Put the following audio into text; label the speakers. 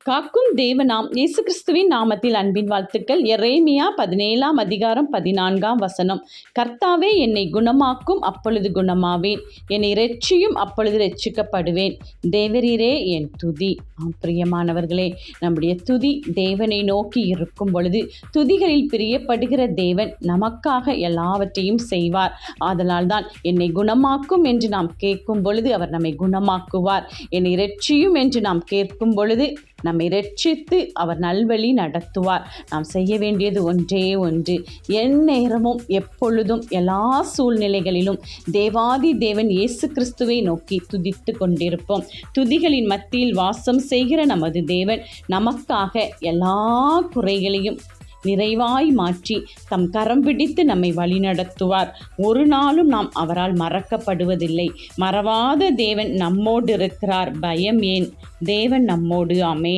Speaker 1: காக்கும் தேவனாம் இயேசு கிறிஸ்துவின் நாமத்தில் அன்பின் வாழ்த்துக்கள். எரேமியா 17 அதிகாரம் 14 கர்த்தாவே, என்னை குணமாக்கும், அப்பொழுது குணமாவேன். என்னை இரட்சியும், அப்பொழுது இரட்சிக்கப்படுவேன். தேவரீரே என் துதி. பிரியமானவர்களே, நம்முடைய துதி தேவனை நோக்கி இருக்கும் பொழுது, துதிகளில் பிரியப்படுகிற தேவன் நமக்காக எல்லாவற்றையும் செய்வார். ஆதலால் தான் என்னை குணமாக்கும் என்று நாம் கேட்கும் பொழுது அவர் நம்மை குணமாக்குவார். என்னை இரட்சியும் என்று நாம் கேட்கும் பொழுது நம்மை இரட்சித்து அவர் நல்வழி நடத்துவார். நாம் செய்ய வேண்டியது ஒன்றே ஒன்று, எந்நேரமும் எப்பொழுதும் எல்லா சூழ்நிலைகளிலும் தேவாதி தேவன் இயேசு கிறிஸ்துவை நோக்கி துதித்து கொண்டிருப்போம். துதிகளின் மத்தியில் வாசம் செய்கிற நமது தேவன் நமக்காக எல்லா குறைகளையும் நிறைவாய் மாற்றி தம் கரம் பிடித்து நம்மை வழிநடத்துவார். ஒரு நாளும் நாம் அவரால் மறக்கப்படுவதில்லை. மறவாத தேவன் நம்மோடு இருக்கிறார். பயம் ஏன்? தேவன் நம்மோடு. ஆமென்.